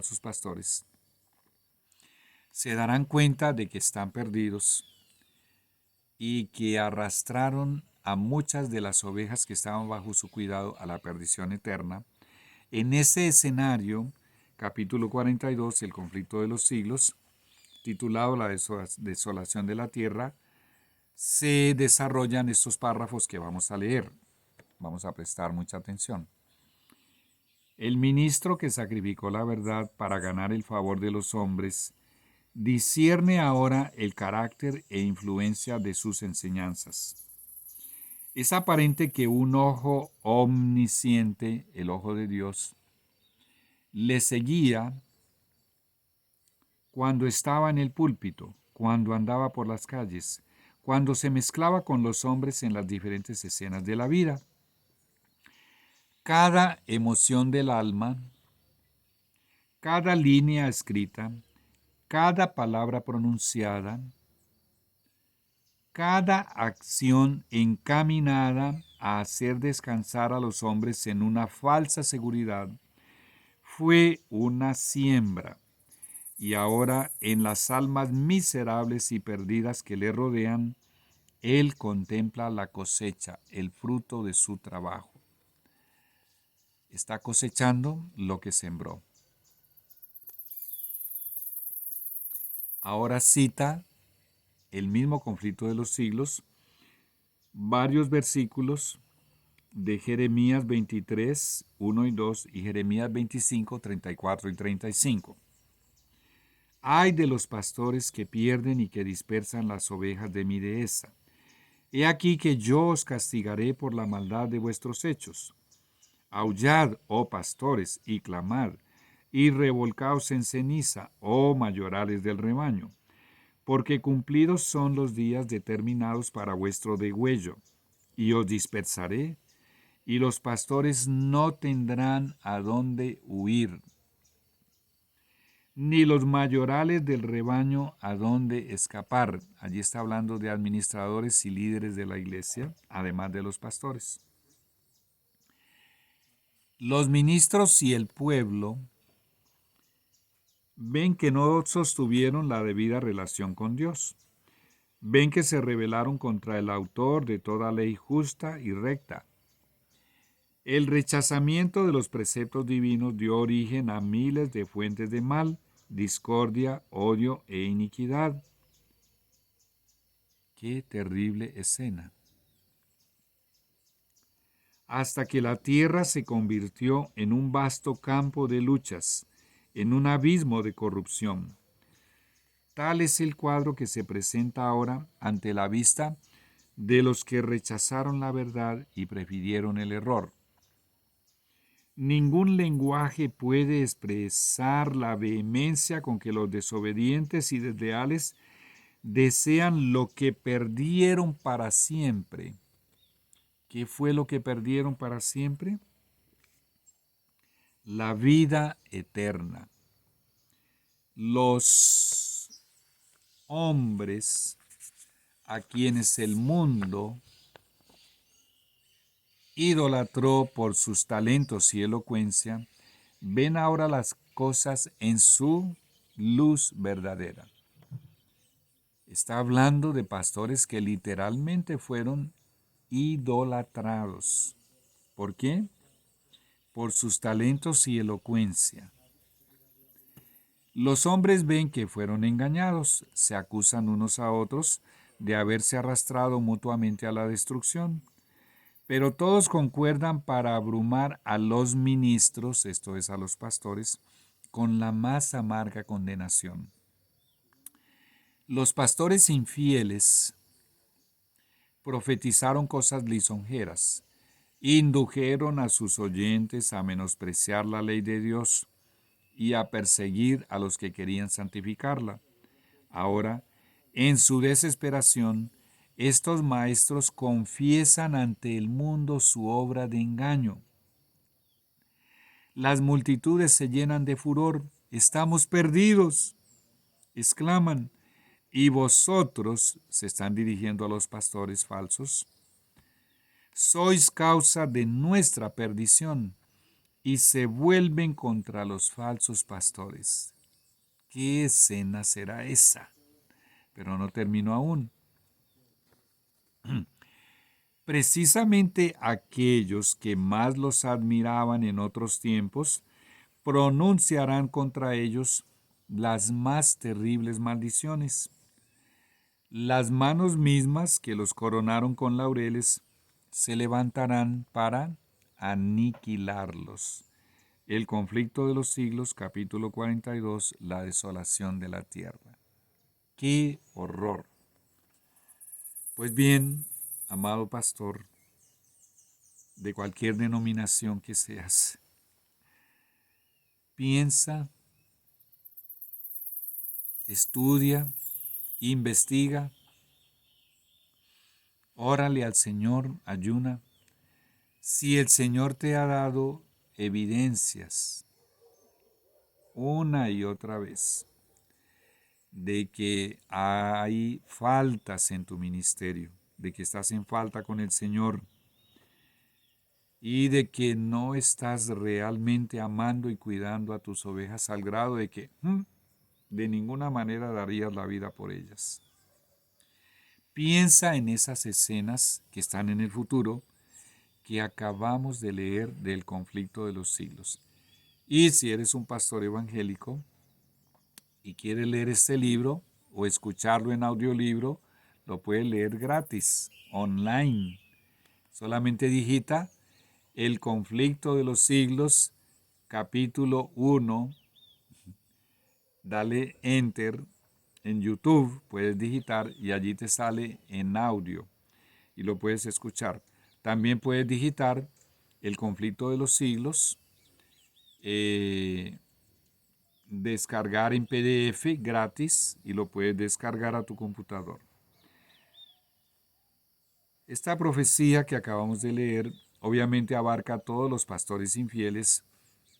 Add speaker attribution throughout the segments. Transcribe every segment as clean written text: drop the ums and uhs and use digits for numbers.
Speaker 1: sus pastores, se darán cuenta de que están perdidos y que arrastraron a muchas de las ovejas que estaban bajo su cuidado a la perdición eterna. En ese escenario, capítulo 42, el conflicto de los siglos, titulado La desolación de la tierra, se desarrollan estos párrafos que vamos a leer. Vamos a prestar mucha atención. El ministro que sacrificó la verdad para ganar el favor de los hombres discierne ahora el carácter e influencia de sus enseñanzas. Es aparente que un ojo omnisciente, el ojo de Dios, le seguía cuando estaba en el púlpito, cuando andaba por las calles, cuando se mezclaba con los hombres en las diferentes escenas de la vida. Cada emoción del alma, cada línea escrita, cada palabra pronunciada, cada acción encaminada a hacer descansar a los hombres en una falsa seguridad, fue una siembra. Y ahora en las almas miserables y perdidas que le rodean, Él contempla la cosecha, el fruto de su trabajo. Está cosechando lo que sembró. Ahora cita el mismo conflicto de los siglos, varios versículos de Jeremías 23, 1 y 2 y Jeremías 25, 34 y 35. Ay de los pastores que pierden y que dispersan las ovejas de mi dehesa. He aquí que yo os castigaré por la maldad de vuestros hechos. Aullad, oh pastores, y clamad, y revolcaos en ceniza, oh mayorales del rebaño, porque cumplidos son los días determinados para vuestro degüello, y os dispersaré, y los pastores no tendrán a dónde huir, ni los mayorales del rebaño a dónde escapar. Allí está hablando de administradores y líderes de la iglesia, además de los pastores. Los ministros y el pueblo ven que no sostuvieron la debida relación con Dios. Ven que se rebelaron contra el autor de toda ley justa y recta. El rechazamiento de los preceptos divinos dio origen a miles de fuentes de mal, discordia, odio e iniquidad. ¡Qué terrible escena! Hasta que la tierra se convirtió en un vasto campo de luchas, en un abismo de corrupción. Tal es el cuadro que se presenta ahora ante la vista de los que rechazaron la verdad y prefirieron el error. Ningún lenguaje puede expresar la vehemencia con que los desobedientes y desleales desean lo que perdieron para siempre. ¿Qué fue lo que perdieron para siempre? La vida eterna. Los hombres a quienes el mundo idolatró por sus talentos y elocuencia, ven ahora las cosas en su luz verdadera. Está hablando de pastores que literalmente fueron idolatrados. ¿Por qué? Por sus talentos y elocuencia. Los hombres ven que fueron engañados, se acusan unos a otros de haberse arrastrado mutuamente a la destrucción. Pero todos concuerdan para abrumar a los ministros, esto es a los pastores, con la más amarga condenación. Los pastores infieles profetizaron cosas lisonjeras, indujeron a sus oyentes a menospreciar la ley de Dios y a perseguir a los que querían santificarla. Ahora, en su desesperación, estos maestros confiesan ante el mundo su obra de engaño. Las multitudes se llenan de furor. «Estamos perdidos», exclaman. «Y vosotros», se están dirigiendo a los pastores falsos, «sois causa de nuestra perdición. y se vuelven contra los falsos pastores. ¿Qué escena será esa? Pero no terminó aún. Precisamente aquellos que más los admiraban en otros tiempos pronunciarán contra ellos las más terribles maldiciones. Las manos mismas que los coronaron con laureles se levantarán para aniquilarlos. El conflicto de los siglos, capítulo 42, la desolación de la tierra. ¡Qué horror! Pues bien, amado pastor, de cualquier denominación que seas, piensa, estudia, investiga, órale al Señor, ayuna. Si el Señor te ha dado evidencias una y otra vez de que hay faltas en tu ministerio, de que estás en falta con el Señor y de que no estás realmente amando y cuidando a tus ovejas al grado de que de ninguna manera darías la vida por ellas. Piensa en esas escenas que están en el futuro que acabamos de leer del conflicto de los siglos. Y si eres un pastor evangélico y quieres leer este libro o escucharlo en audiolibro, lo puedes leer gratis, online. Solamente digita El conflicto de los siglos, capítulo 1, dale enter en YouTube, puedes digitar y allí te sale en audio y lo puedes escuchar. También puedes digitar El conflicto de los siglos, descargar en PDF gratis y lo puedes descargar a tu computador. Esta profecía que acabamos de leer obviamente abarca a todos los pastores infieles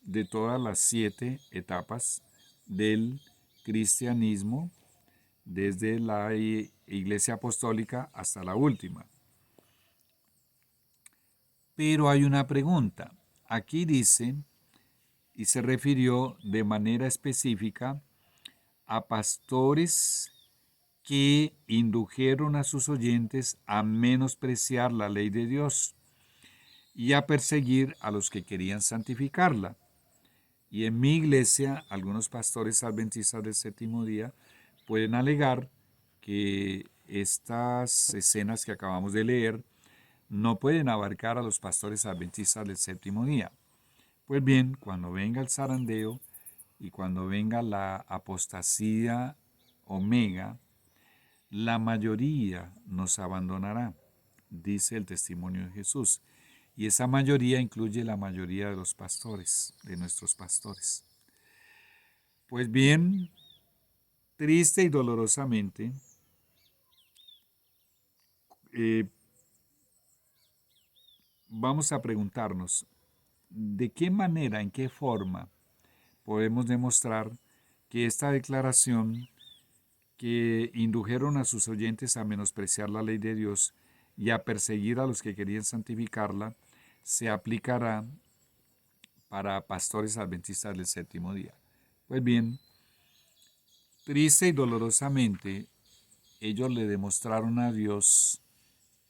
Speaker 1: de todas las 7 etapas del cristianismo, desde la Iglesia Apostólica hasta la última. Pero hay una pregunta. Aquí dice, y se refirió de manera específica a pastores que indujeron a sus oyentes a menospreciar la ley de Dios y a perseguir a los que querían santificarla. Y en mi iglesia, algunos pastores adventistas del séptimo día pueden alegar que estas escenas que acabamos de leer no pueden abarcar a los pastores adventistas del séptimo día. Pues bien, cuando venga el zarandeo y cuando venga la apostasía omega, la mayoría nos abandonará, dice el testimonio de Jesús. Y esa mayoría incluye la mayoría de los pastores, de nuestros pastores. Pues bien, triste y dolorosamente, vamos a preguntarnos, ¿de qué manera, en qué forma podemos demostrar que esta declaración que indujeron a sus oyentes a menospreciar la ley de Dios y a perseguir a los que querían santificarla, se aplicará para pastores adventistas del séptimo día? Pues bien, triste y dolorosamente, ellos le demostraron a Dios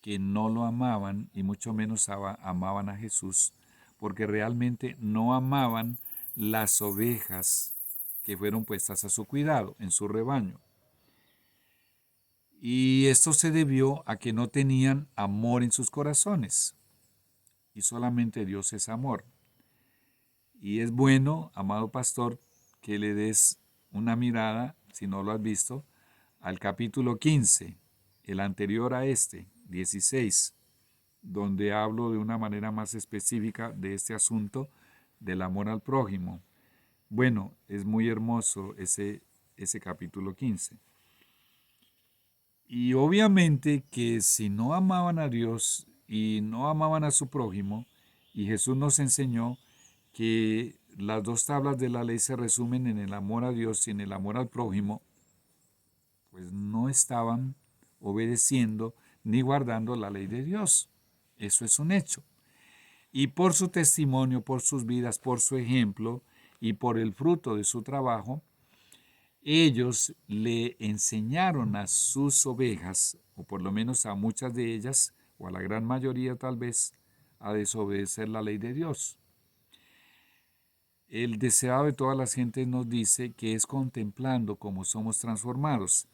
Speaker 1: que no lo amaban y mucho menos amaban a Jesús, porque realmente no amaban las ovejas que fueron puestas a su cuidado, en su rebaño. Y esto se debió a que no tenían amor en sus corazones. Y solamente Dios es amor. Y es bueno, amado pastor, que le des una mirada, si no lo has visto, al capítulo 15, el anterior a este, 16, donde hablo de una manera más específica de este asunto del amor al prójimo. Bueno, es muy hermoso ese capítulo 15. Y obviamente que si no amaban a Dios y no amaban a su prójimo, y Jesús nos enseñó que las 2 tablas de la ley se resumen en el amor a Dios y en el amor al prójimo, pues no estaban obedeciendo ni guardando la ley de Dios. Eso es un hecho. Y por su testimonio, por sus vidas, por su ejemplo y por el fruto de su trabajo, ellos le enseñaron a sus ovejas, o por lo menos a muchas de ellas, o a la gran mayoría tal vez, a desobedecer la ley de Dios. El deseado de todas las gentes nos dice que es contemplando cómo somos transformados.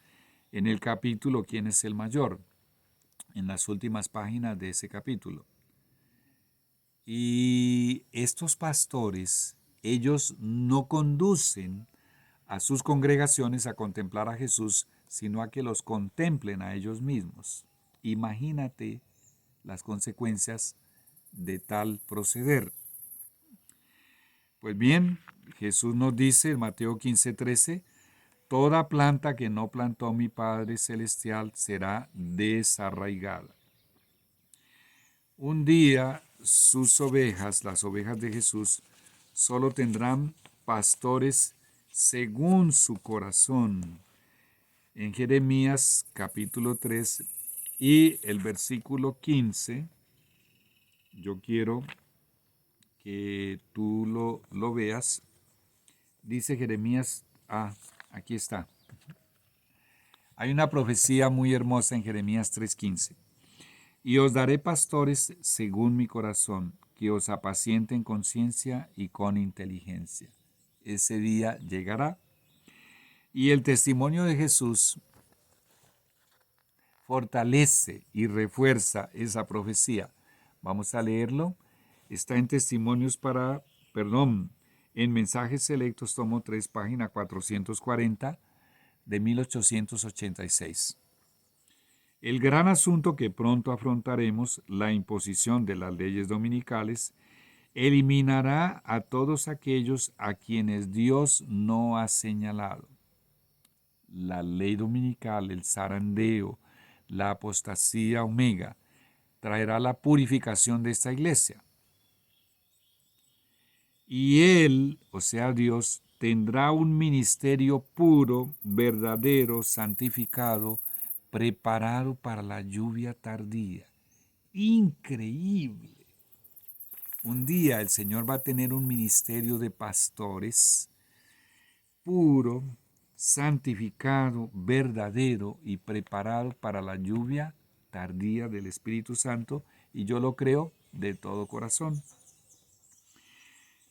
Speaker 1: En el capítulo ¿Quién es el mayor? En las últimas páginas de ese capítulo. Y estos pastores, ellos no conducen a sus congregaciones a contemplar a Jesús, sino a que los contemplen a ellos mismos. Imagínate las consecuencias de tal proceder. Pues bien, Jesús nos dice en Mateo 15:13, toda planta que no plantó mi Padre Celestial será desarraigada. Un día sus ovejas, las ovejas de Jesús, solo tendrán pastores según su corazón. En Jeremías capítulo 3 y el versículo 15, yo quiero que tú lo veas. Dice Jeremías, aquí está. Hay una profecía muy hermosa en Jeremías 3:15. Y os daré pastores según mi corazón, que os apacienten con ciencia y con inteligencia. Ese día llegará. Y el testimonio de Jesús fortalece y refuerza esa profecía. Vamos a leerlo. Está en en Mensajes Selectos, tomo 3, página 440 de 1886. El gran asunto que pronto afrontaremos, la imposición de las leyes dominicales, eliminará a todos aquellos a quienes Dios no ha señalado. La ley dominical, el zarandeo, la apostasía omega, traerá la purificación de esta iglesia. Y Él, o sea Dios, tendrá un ministerio puro, verdadero, santificado, preparado para la lluvia tardía. Increíble. Un día el Señor va a tener un ministerio de pastores puro, santificado, verdadero y preparado para la lluvia tardía del Espíritu Santo, y yo lo creo de todo corazón.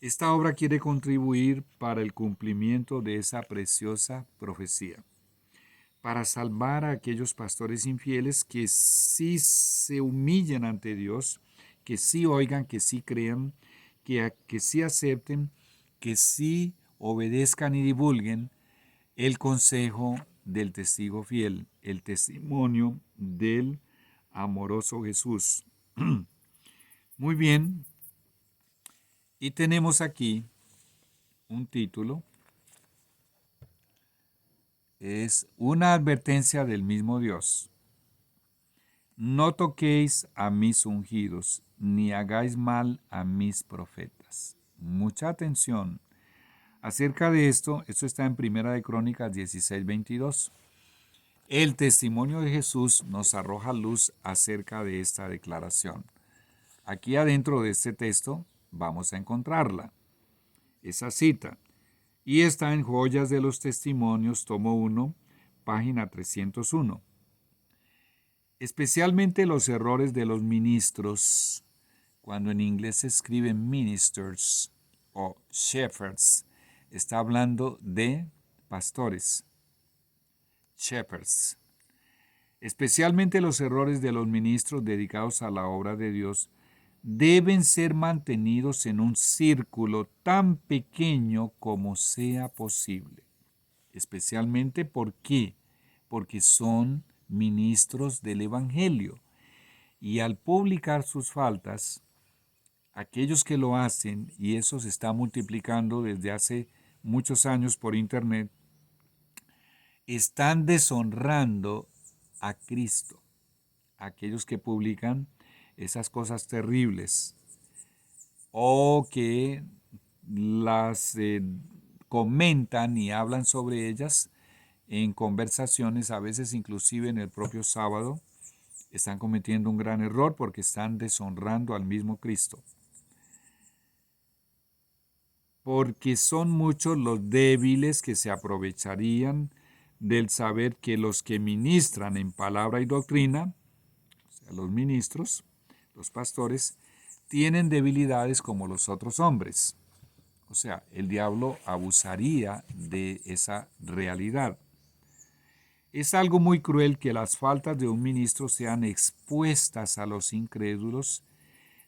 Speaker 1: Esta obra quiere contribuir para el cumplimiento de esa preciosa profecía, para salvar a aquellos pastores infieles que sí se humillen ante Dios, que sí oigan, que sí crean, que sí acepten, que sí obedezcan y divulguen el consejo del testigo fiel, el testimonio del amoroso Jesús. Muy bien, y tenemos aquí un título, es una advertencia del mismo Dios. No toquéis a mis ungidos, ni hagáis mal a mis profetas. Mucha atención. Acerca de esto está en Primera de Crónicas 16:22. El testimonio de Jesús nos arroja luz acerca de esta declaración. Aquí adentro de este texto vamos a encontrarla, esa cita, y está en Joyas de los Testimonios, tomo 1, página 301. Especialmente los errores de los ministros, cuando en inglés se escribe ministers o shepherds, está hablando de pastores, shepherds. Especialmente los errores de los ministros dedicados a la obra de Dios deben ser mantenidos en un círculo tan pequeño como sea posible. Especialmente porque son ministros del Evangelio. Y al publicar sus faltas, aquellos que lo hacen, y eso se está multiplicando desde hace muchos años por internet, están deshonrando a Cristo. Aquellos que publican esas cosas terribles o que las comentan y hablan sobre ellas en conversaciones, a veces inclusive en el propio sábado, están cometiendo un gran error porque están deshonrando al mismo Cristo. porque son muchos los débiles que se aprovecharían del saber que los que ministran en palabra y doctrina, o sea, los ministros, los pastores, tienen debilidades como los otros hombres. O sea, el diablo abusaría de esa realidad. Es algo muy cruel que las faltas de un ministro sean expuestas a los incrédulos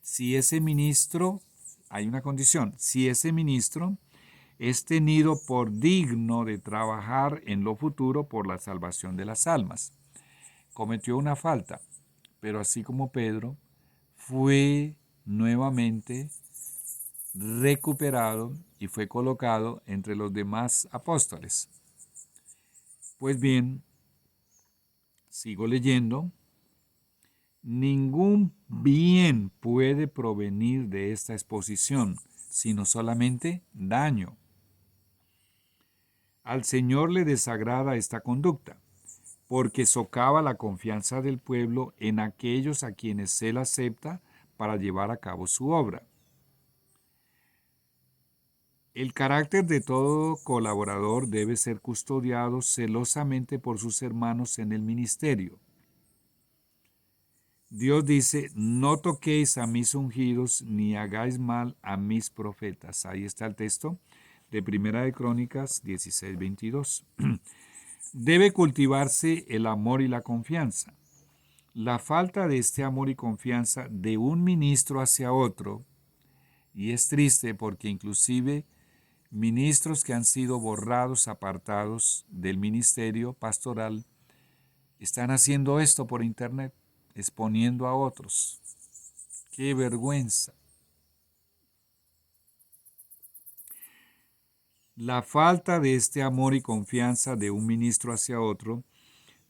Speaker 1: si ese ministro, hay una condición, si ese ministro es tenido por digno de trabajar en lo futuro por la salvación de las almas. Cometió una falta, pero así como Pedro, fue nuevamente recuperado y fue colocado entre los demás apóstoles. Pues bien, sigo leyendo. Ningún bien puede provenir de esta exposición, sino solamente daño. Al Señor le desagrada esta conducta, porque socava la confianza del pueblo en aquellos a quienes Él acepta para llevar a cabo su obra. El carácter de todo colaborador debe ser custodiado celosamente por sus hermanos en el ministerio. Dios dice, no toquéis a mis ungidos, ni hagáis mal a mis profetas. Ahí está el texto de Primera de Crónicas 16:22. Debe cultivarse el amor y la confianza. La falta de este amor y confianza de un ministro hacia otro, y es triste porque inclusive ministros que han sido borrados, apartados del ministerio pastoral, están haciendo esto por internet, exponiendo a otros. ¡Qué vergüenza! La falta de este amor y confianza de un ministro hacia otro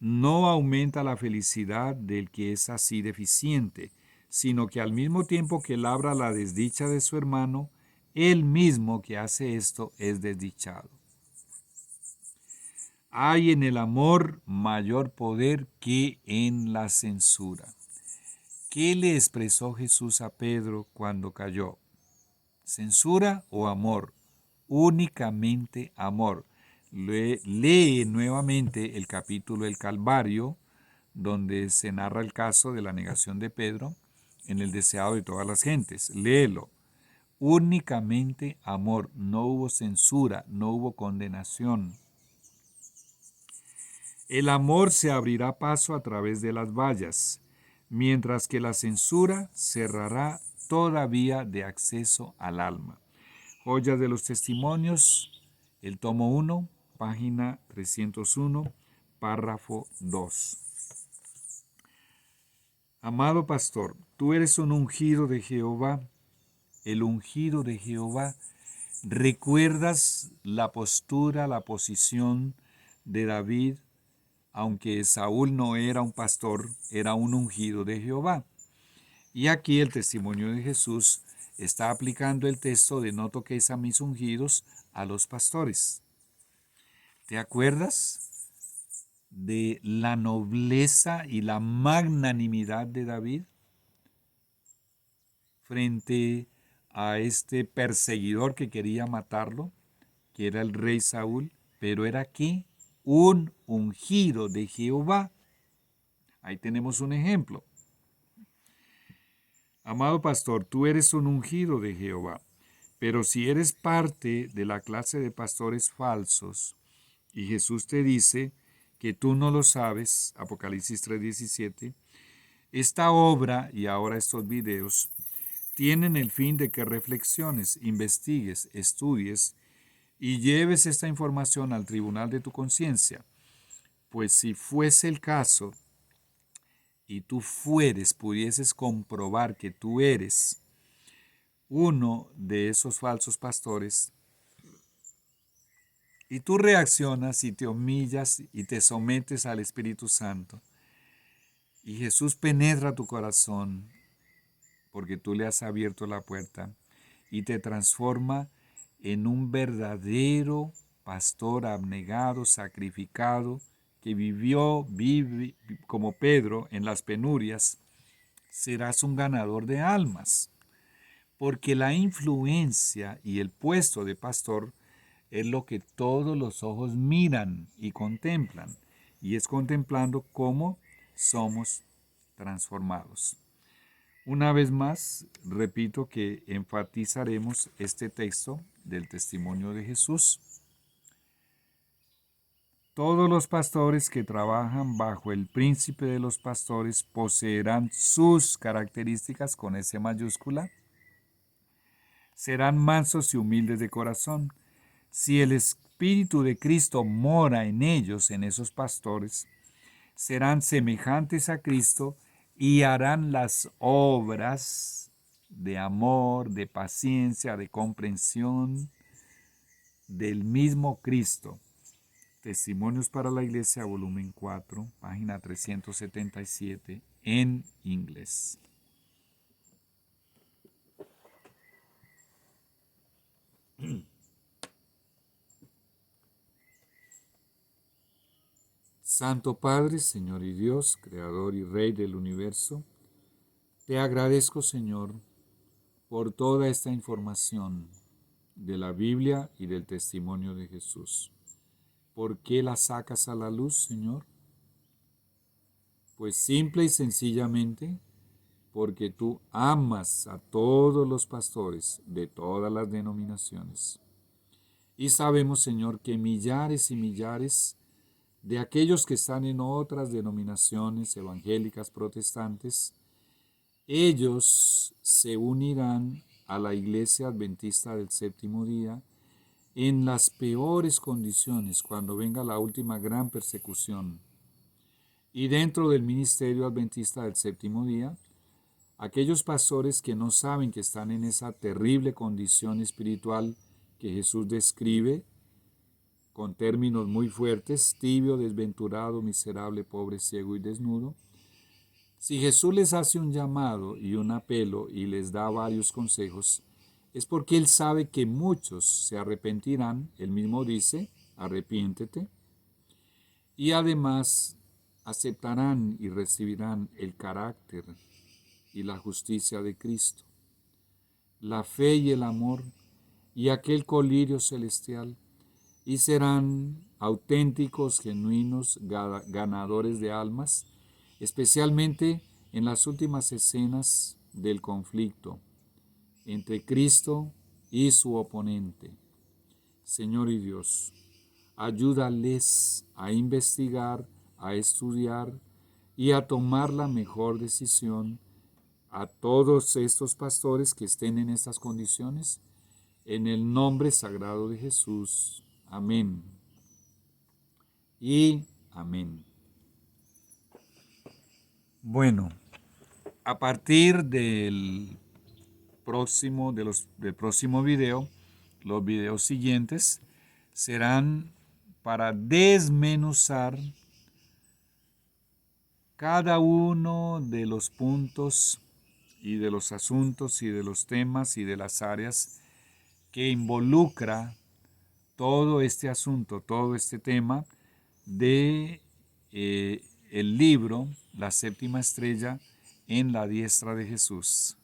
Speaker 1: no aumenta la felicidad del que es así deficiente, sino que al mismo tiempo que labra la desdicha de su hermano, él mismo que hace esto es desdichado. Hay en el amor mayor poder que en la censura. ¿Qué le expresó Jesús a Pedro cuando cayó? ¿Censura o amor? Únicamente amor. Lee nuevamente el capítulo del Calvario, donde se narra el caso de la negación de Pedro en el deseado de todas las gentes. Léelo. Únicamente amor. No hubo censura, no hubo condenación. El amor se abrirá paso a través de las vallas, mientras que la censura cerrará toda vía de acceso al alma. Joyas de los Testimonios, el tomo 1, página 301, párrafo 2. Amado pastor, tú eres un ungido de Jehová, el ungido de Jehová. ¿Recuerdas la postura, la posición de David? Aunque Saúl no era un pastor, era un ungido de Jehová. Y aquí el testimonio de Jesús está aplicando el texto de no toquéis a mis ungidos a los pastores. ¿Te acuerdas de la nobleza y la magnanimidad de David frente a este perseguidor que quería matarlo, que era el rey Saúl, pero era aquí un ungido de Jehová? Ahí tenemos un ejemplo. Amado pastor, tú eres un ungido de Jehová, pero si eres parte de la clase de pastores falsos y Jesús te dice que tú no lo sabes, Apocalipsis 3:17, esta obra y ahora estos videos tienen el fin de que reflexiones, investigues, estudies y lleves esta información al tribunal de tu conciencia, pues si fuese el caso y tú pudieses comprobar que tú eres uno de esos falsos pastores, y tú reaccionas y te humillas y te sometes al Espíritu Santo, y Jesús penetra tu corazón, porque tú le has abierto la puerta, y te transforma en un verdadero pastor abnegado, sacrificado, que vive como Pedro en las penurias, serás un ganador de almas. porque la influencia y el puesto de pastor es lo que todos los ojos miran y contemplan, y es contemplando cómo somos transformados. Una vez más, repito que enfatizaremos este texto del testimonio de Jesús. Todos los pastores que trabajan bajo el príncipe de los pastores poseerán sus características con S mayúscula. Serán mansos y humildes de corazón. Si el Espíritu de Cristo mora en ellos, en esos pastores, serán semejantes a Cristo y harán las obras de amor, de paciencia, de comprensión del mismo Cristo. Testimonios para la Iglesia, volumen 4, página 377, en inglés. Santo Padre, Señor y Dios, Creador y Rey del universo, te agradezco, Señor, por toda esta información de la Biblia y del testimonio de Jesús. ¿Por qué la sacas a la luz, Señor? Pues simple y sencillamente porque tú amas a todos los pastores de todas las denominaciones. Y sabemos, Señor, que millares y millares de aquellos que están en otras denominaciones evangélicas protestantes, ellos se unirán a la Iglesia Adventista del Séptimo Día en las peores condiciones cuando venga la última gran persecución. Y dentro del ministerio adventista del Séptimo Día, aquellos pastores que no saben que están en esa terrible condición espiritual que Jesús describe con términos muy fuertes: tibio, desventurado, miserable, pobre, ciego y desnudo. Si Jesús les hace un llamado y un apelo y les da varios consejos, es porque Él sabe que muchos se arrepentirán. Él mismo dice: arrepiéntete. Y además aceptarán y recibirán el carácter y la justicia de Cristo, la fe y el amor y aquel colirio celestial, y serán auténticos, genuinos ganadores de almas, especialmente en las últimas escenas del conflicto entre Cristo y su oponente. Señor y Dios, ayúdales a investigar, a estudiar y a tomar la mejor decisión a todos estos pastores que estén en estas condiciones, en el nombre sagrado de Jesús. Amén. Y amén. Bueno, a partir del próximo video, los videos siguientes serán para desmenuzar cada uno de los puntos y de los asuntos y de los temas y de las áreas que involucra todo este asunto, todo este tema de el libro La Séptima Estrella en la Diestra de Jesús.